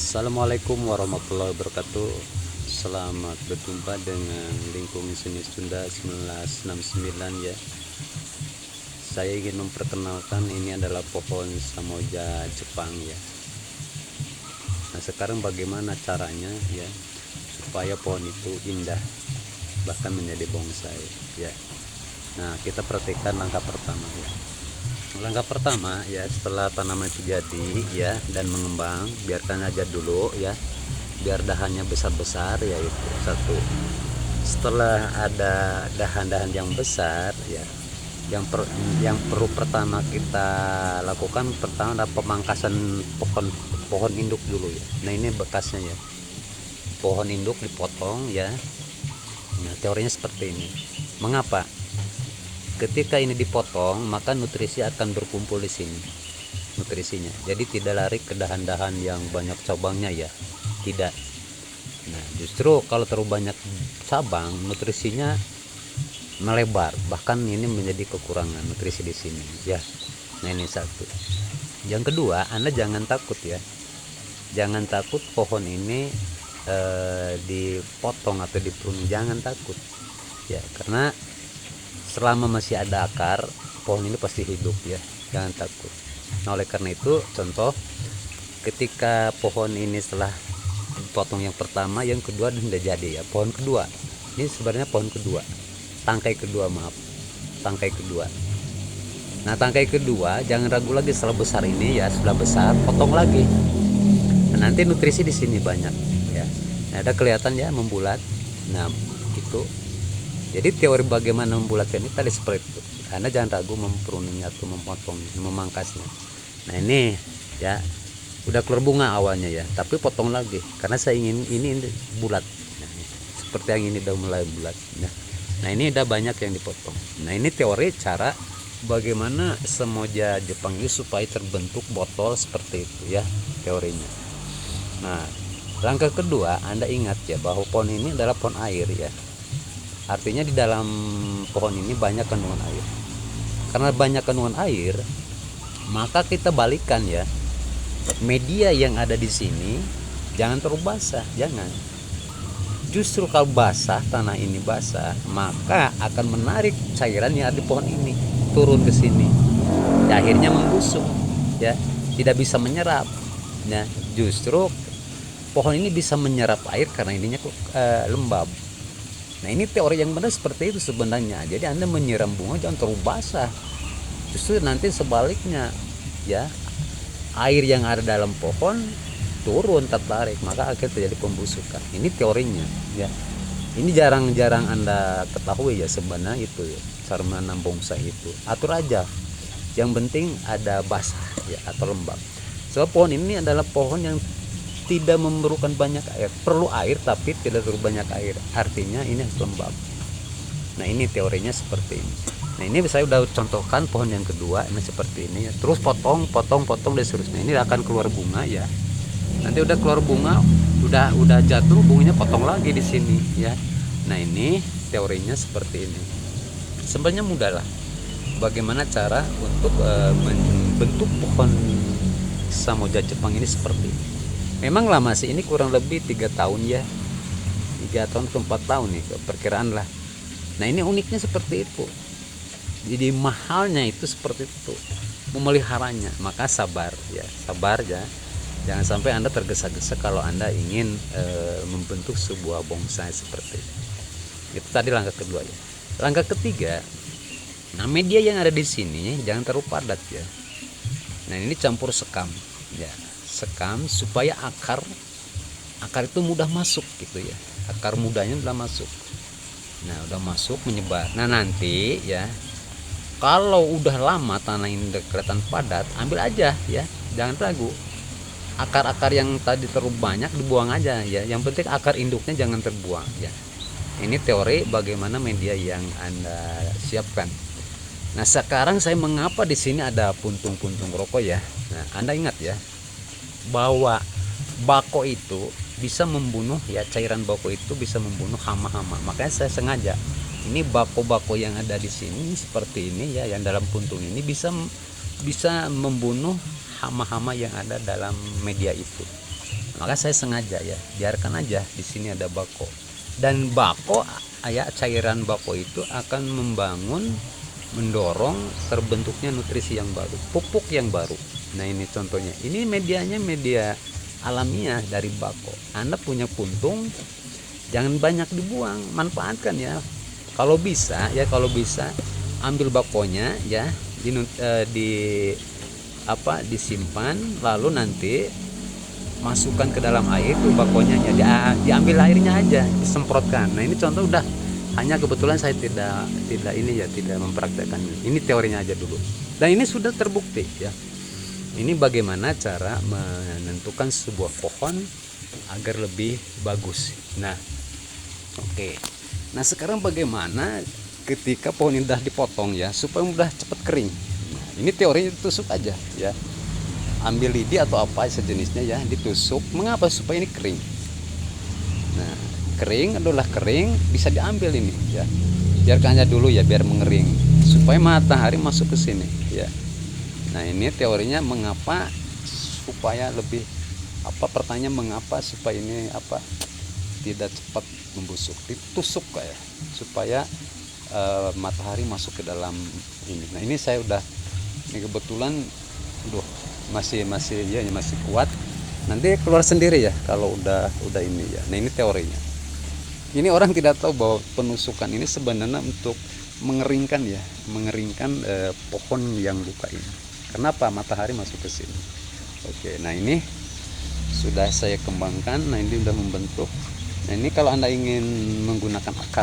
Assalamualaikum warahmatullahi wabarakatuh. Selamat berjumpa dengan Lingkung Seni Sunda 1969 ya. Saya ingin memperkenalkan, ini adalah pohon samoja Jepang ya. Nah, sekarang bagaimana caranya ya supaya pohon itu indah bahkan menjadi bonsai ya. Nah, kita perhatikan langkah pertama ya. Langkah pertama ya, setelah tanaman itu jadi ya dan mengembang, biarkan aja dulu ya, biar dahannya besar-besar ya. Itu satu. Setelah ada dahan-dahan yang besar ya, yang perlu pertama kita lakukan pertama adalah pemangkasan pohon induk dulu ya. Nah, ini bekasnya ya, pohon induk dipotong ya. Nah, teorinya seperti ini. Mengapa? Ketika ini dipotong, maka nutrisi akan berkumpul di sini, nutrisinya. Jadi tidak lari ke dahan-dahan yang banyak cabangnya ya, tidak. Nah, justru kalau terlalu banyak cabang, nutrisinya melebar, bahkan ini menjadi kekurangan nutrisi di sini ya. Nah, ini satu. Yang kedua, Anda jangan takut ya, jangan takut pohon ini dipotong atau diprune, jangan takut ya, karena selama masih ada akar, pohon ini pasti hidup ya, jangan takut. Nah, oleh karena itu, contoh ketika pohon ini setelah potong yang pertama, yang kedua dan udah jadi ya, pohon kedua ini sebenarnya pohon kedua, tangkai kedua, maaf, tangkai kedua. Nah, tangkai kedua jangan ragu lagi, setelah besar ini ya, setelah besar potong lagi. Nah, nanti nutrisi di sini banyak ya. Nah, ada kelihatan ya membulat. Nah, itu jadi teori bagaimana membulatkan ini tadi seperti itu. Anda jangan ragu mempruningnya atau memotongnya, memangkasnya. Nah, ini ya udah keluar bunga awalnya ya, tapi potong lagi karena saya ingin ini bulat. Nah, seperti yang ini udah mulai bulat. Nah, ini udah banyak yang dipotong. Nah, ini teori cara bagaimana samoja Jepang itu supaya terbentuk botol seperti itu ya, teorinya. Nah, langkah kedua, Anda ingat ya bahwa pohon ini adalah pohon air ya. Artinya di dalam pohon ini banyak kandungan air. Karena banyak kandungan air, maka kita balikan ya, media yang ada di sini jangan terlalu basah, jangan. Justru kalau basah, tanah ini basah, maka akan menarik cairan yang ada di pohon ini turun ke sini. Ya, akhirnya membusuk ya, tidak bisa menyerap. Nah, justru pohon ini bisa menyerap air karena ininya lembab. Nah, ini teori yang benar seperti itu sebenarnya. Jadi Anda menyiram bunga jangan terlalu basah. Justru nanti sebaliknya ya, air yang ada dalam pohon turun tertarik, maka akhirnya terjadi pembusukan. Ini teorinya ya. Ini jarang-jarang Anda ketahui ya sebenarnya itu ya, cara menanam bonsai itu. Atur aja. Yang penting ada basah ya atau lembab. Sebab pohon ini adalah pohon yang tidak memerlukan banyak air, perlu air tapi tidak terlalu banyak air, artinya ini harus lembab. Nah, ini teorinya seperti ini. Nah, ini saya udah contohkan pohon yang kedua, ini seperti ini ya. Terus potong dan seterusnya. Ini akan keluar bunga ya. Nanti udah keluar bunga, udah jatuh bunganya, potong lagi di sini ya. Nah, ini teorinya seperti ini. Sebenarnya mudah lah bagaimana cara untuk membentuk pohon samoja Jepang ini seperti ini. Memang lama sih, ini kurang lebih 3 tahun ya, 3 tahun ke 4 tahun nih perkiraan lah. Nah, ini uniknya seperti itu, jadi mahalnya itu seperti itu memeliharanya. Maka sabar ya, sabar ya, jangan sampai Anda tergesa-gesa kalau Anda ingin membentuk sebuah bonsai seperti itu. Itu tadi langkah kedua ya. Langkah ketiga, nah, media yang ada di sini jangan terlalu padat ya. Nah, ini campur sekam ya, sekam supaya akar itu mudah masuk gitu ya, akar mudanya udah masuk. Nah, udah masuk menyebar. Nah, nanti ya kalau udah lama tanah ini udah kelihatan padat, ambil aja ya, jangan ragu. Akar-akar yang tadi terlalu banyak dibuang aja ya, yang penting akar induknya jangan terbuang ya. Ini teori bagaimana media yang Anda siapkan. Nah, sekarang saya mengapa di sini ada puntung-puntung rokok ya. Nah, Anda ingat ya bahwa bako itu bisa membunuh ya, cairan bako itu bisa membunuh hama-hama. Makanya saya sengaja ini bako-bako yang ada di sini seperti ini ya, yang dalam puntung ini bisa membunuh hama-hama yang ada dalam media itu. Maka saya sengaja ya, biarkan aja di sini ada bako. Dan bako, ya cairan bako itu akan mendorong terbentuknya nutrisi yang baru, pupuk yang baru. Nah ini contohnya, ini medianya media alamiah dari bako. Anda punya puntung, jangan banyak dibuang, manfaatkan ya. Kalau bisa ambil bakonya ya, disimpan, lalu nanti masukkan ke dalam air tuh bakonya ya, diambil airnya aja, disemprotkan. Nah ini contoh udah, hanya kebetulan saya tidak mempraktekkan ini, teorinya aja dulu. Dan ini sudah terbukti ya. Ini bagaimana cara menentukan sebuah pohon agar lebih bagus. Nah, oke. Nah, sekarang bagaimana ketika pohon ini udah dipotong ya, supaya mudah cepat kering. Nah, ini teorinya ditusuk aja ya. Ambil lidi atau apa sejenisnya ya, ditusuk. Mengapa? Supaya ini kering. Nah, kering bisa diambil ini ya. Biarkan aja dulu ya, biar mengering supaya matahari masuk ke sini ya. Nah ini teorinya mengapa supaya lebih pertanyaan mengapa supaya ini tidak cepat membusuk, ditusuk kayak supaya matahari masuk ke dalam ini. Nah ini saya udah, ini kebetulan masih kuat, nanti keluar sendiri ya kalau udah ini ya. Nah ini teorinya. Ini orang tidak tahu bahwa penusukan ini sebenarnya untuk mengeringkan pohon yang luka ini. Kenapa? Matahari masuk ke sini. Oke, nah ini sudah saya kembangkan. Nah ini sudah membentuk. Nah ini kalau Anda ingin menggunakan akar